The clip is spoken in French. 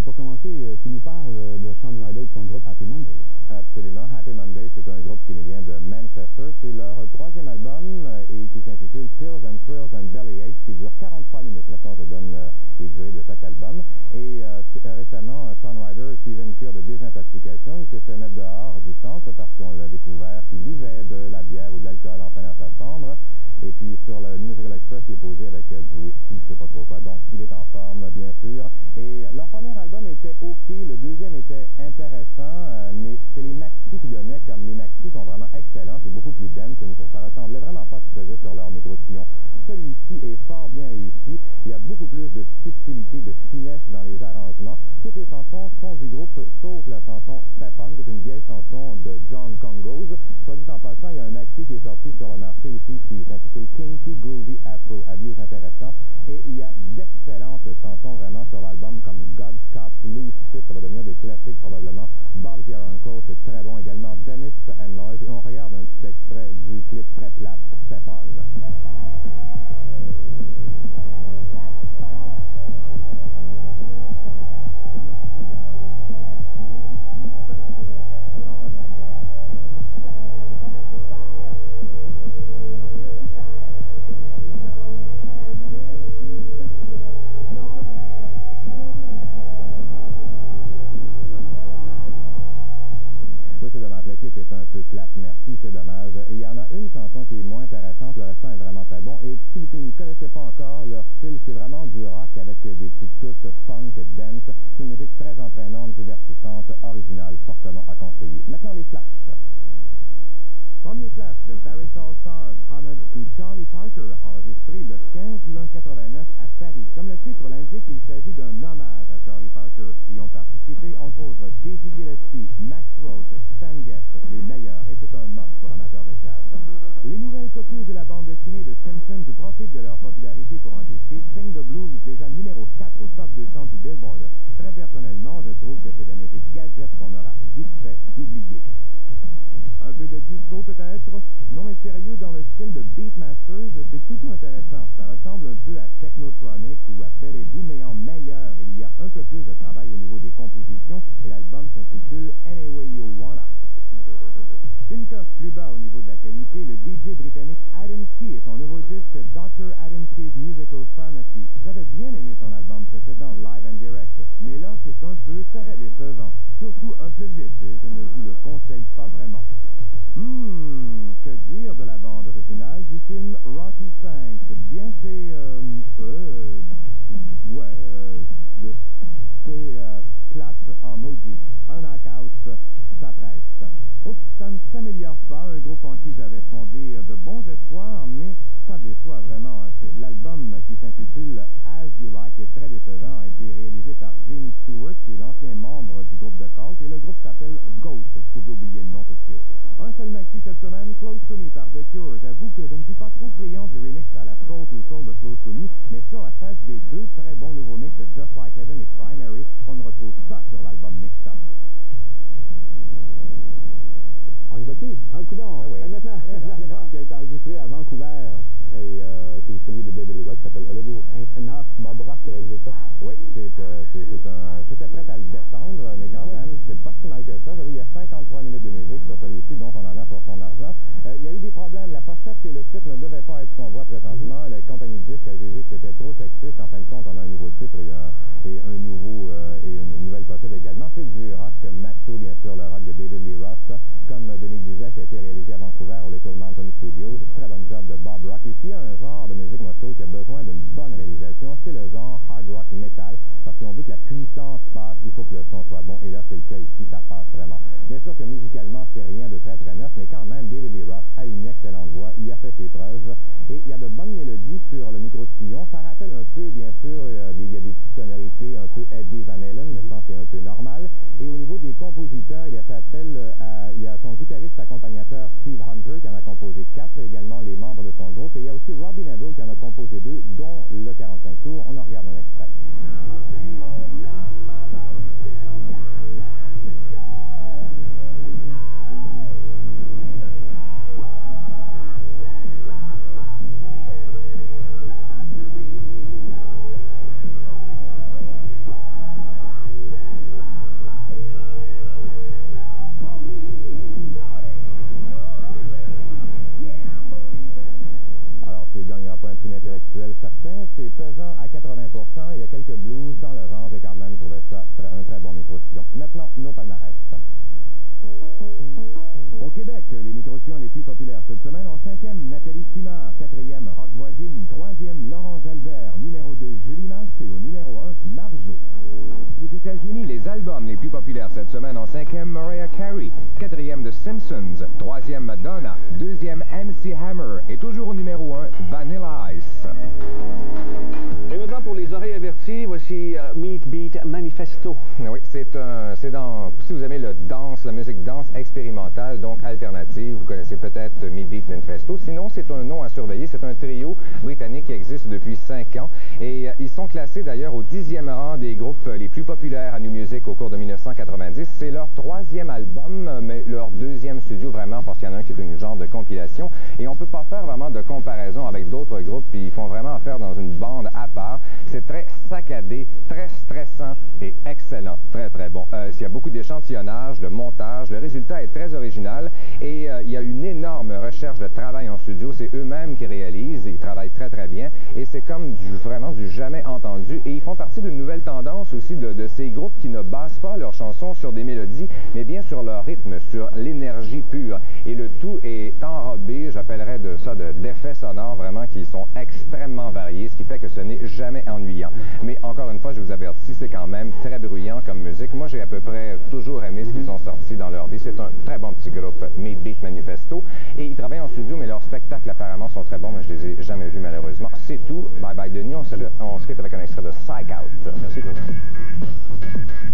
pour commencer, tu nous parles de Shawn Ryder et de son groupe Happy Mondays. Absolument. Happy Mondays, c'est un groupe qui nous vient de Manchester. C'est leur troisième album et qui s'intitule Pills and Thrills and Bellyaches, qui dure 43 minutes. Maintenant, je donne les durées de chaque album. Et récemment, Shawn Ryder suivait une cure de désintoxication. Il s'est fait mettre dehors du centre parce qu'on l'a découvert qu'il buvait de la bière ou de l'alcool enfin dans sa chambre. Et puis sur le New Musical Express, il est posé avec du whisky, je sais pas trop quoi. Donc, il est en forme, bien sûr. Et leur premier album était OK, le deuxième était intéressant, mais c'est les maxi qui donnaient, comme les maxi sont vraiment excellents, c'est beaucoup plus dense, ça ressemblait vraiment pas à ce qu'ils faisaient sur leur micro-sillon. Celui-ci est fort bien réussi, il y a beaucoup plus de subtilité, de finesse dans les arrangements. Toutes les chansons sont du groupe, sauf la chanson Step On, qui est une vieille chanson de John Congos. Soit dit en passant, il y a un maxi qui est sorti sur le marché aussi, qui s'intitule Kinky Groovy Afro Abuse, intéressant. Et il y a d'excellentes chansons vraiment sur l'album, comme God's Cop, Loose Fit, ça va devenir des classiques probablement. Bob's Your Uncle, c'est très bon également. Dennis and Lois. Et on regarde un petit extrait du clip très plat, Step On. Le clip est un peu plate, merci, c'est dommage. Il y en a une chanson qui est moins intéressante, le restant est vraiment très bon. Et si vous ne les connaissez pas encore, leur style, c'est vraiment du rock avec des petites touches funk, dance. C'est une musique très entraînante, divertissante, originale, fortement à conseiller. Maintenant, les flashs. Premier flash de Paris All Stars, Homage to Charlie Parker, enregistré le 15 juin 89 à Paris. Comme le titre l'indique, il s'agit d'un hommage à Charlie Parker. Y ont participé, entre autres, Dizzy Gillespie, Max Roach, Stan Getz, les meilleurs, et c'est un must pour amateurs de jazz. Les nouvelles copieuses de la bande dessinée de Simpsons profitent de leur popularité pour enregistrer Sing the Blues, déjà numéro 4 au top 200 du Billboard. Très personnellement, je trouve que c'est de la musique gadget qu'on aura vite fait d'oublier. Un peu de disco peut-être, non mais sérieux dans le style de Beatmasters, c'est plutôt intéressant. Ça ressemble un peu à Technotronic ou à Betty Boo, mais en meilleur. Il y a un peu plus de travail au niveau des compositions et l'album s'intitule Anyway You Wanna. Une coche plus bas au niveau de la qualité, le DJ britannique Adamski et son nouveau disque Dr. Adamski's Musical Pharmacy. J'avais bien aimé son album précédent Live and Direct, mais là c'est un peu très décevant, surtout un peu vite et je ne vous le conseille pas vraiment. Que dire de la bande originale du film Rocky V? Bien c'est plate en maudit. Un knockout, ça presse. Oups, ça ne s'améliore pas, un groupe en qui j'avais fondé de bons espoirs, mais ça déçoit vraiment. L'album qui s'intitule As You Like est très décevant, a été réalisé par Jamie Stewart, qui est l'ancien membre du groupe de Cult, et le groupe s'appelle Ghost. Vous pouvez oublier le nom tout de suite. Un seul maxi cette semaine, Close to Me par The Cure. J'avoue que je ne suis pas trop friand du remix à la Soul to Soul de Close to Me, mais sur la phase B, deux très bons nouveaux mix de Just Like Heaven et Primary qu'on ne retrouve pas sur l'album Mixed Up. On y va-t-il? Un coup d'or. Oui. Et maintenant, l'album qui a été enregistré à Vancouver, et c'est celui de David Lee Roth qui s'appelle A Little Ain't Enough. Bob Rock qui a réalisé ça. Oui, j'étais prêt à le descendre, mais quand même, c'est pas si mal que ça. J'avoue, il y a 53 minutes de musique sur celui-ci, donc on en a pour son argent. Il y a eu des problèmes. La pochette et le titre ne devaient pas être ce qu'on voit présentement. La compagnie de disques a jugé que c'était trop sexiste. En fin de compte, on a un nouveau titre et une nouvelle pochette également. C'est du rock macho, bien sûr, le rock de David Lee Roth. Comme Denis disait, ça a été réalisé à Vancouver au Little Mountain Studios. Très bon job de Bob Rock. Ici, il y a un genre de musique, moi je trouve, qui a besoin d'une bonne réalisation. C'est le genre hard rock metal. Parce qu'on veut que la puissance passe, il faut que le son soit bon. Et là, c'est le cas ici, ça passe vraiment. Bien sûr que musicalement, c'est rien de très très neuf, mais quand même, David Lee Roth a une excellente voix. Il a fait ses preuves. Et il y a de bonnes mélodies sur le micro-sillon. Ça rappelle un peu, bien sûr, il y a des petites sonorités un peu Eddie Van Halen, mais ça, c'est un peu normal. Et au niveau des compositeurs, il a fait appel il y a son guitariste accompagnateur Steve Hunter qui en a composé 4, également les membres de son groupe. Et il y a aussi Robbie Neville qui en a composé 2, dont le 45 tours. On en regarde un extrait. il ne gagnera pas un prix d'intellectuel certain. C'est pesant à 80%. Il y a quelques blues dans le genre. J'ai quand même trouvé ça un très bon micro-sillon. Maintenant, nos palmarès. Au Québec, les micro-sillons les plus populaires cette semaine, en 5e, Nathalie Simard, 4e, Rock Voisine, 3e, Laurent Jalbert, numéro 2, Julie Mars et au numéro 1, Marjo. Aux États-Unis, les albums les plus populaires cette semaine, en 5e, Mariah Carey, 4e, The Simpsons, 3e, Madonna, 2e, MC Hammer et toujours au numéro 1, Vanilla Ice. Et maintenant, pour les oreilles averties, voici Meat Beat Manifesto. Oui, c'est si vous aimez le danse, la musique danse expérimentale, donc alternative, vous connaissez peut-être Meat Beat Manifesto. Sinon, c'est un nom à surveiller. C'est un trio britannique qui existe depuis 5 ans. Et ils sont classés d'ailleurs au 10e rang des groupes les plus populaires à New Music au cours de 1990. C'est leur 3e album, mais leur 2e studio vraiment, parce qu'il y en a un qui est une genre de compilation. Et on ne peut pas faire vraiment de comparaison avec d'autres groupes. Puis ils font vraiment affaire dans une bande à part. C'est très saccadé, très stressant et excellent. Très, très bon. Il y a beaucoup d'échantillonnage, de montage. Le résultat est très original et il y a une énorme recherche de travail en studio. C'est eux-mêmes qui réalisent. Ils travaillent très, très bien. Et c'est comme vraiment du jamais entendu. Et ils font partie d'une nouvelle tendance aussi de ces groupes qui ne basent pas leurs chansons sur des mélodies, mais bien sur leur rythme, sur l'énergie pure. Et le tout est enrobé, j'appellerais ça d'effets sonores vraiment qui sont extrêmement variés, ce qui fait que ce n'est jamais ennuyant. Mais encore une fois, je vous avertis, c'est quand même très bruyant comme musique. Moi, j'ai à peu près toujours aimé ce qu'ils ont sorti dans leur vie. C'est un très bon petit groupe, Meat Beat Manifesto. Et ils travaillent en studio, mais leurs spectacles apparemment sont très bons, mais je les ai jamais vus malheureusement. C'est tout. Bye bye Denis. On se quitte avec un extrait de Psych Out. Merci Claude.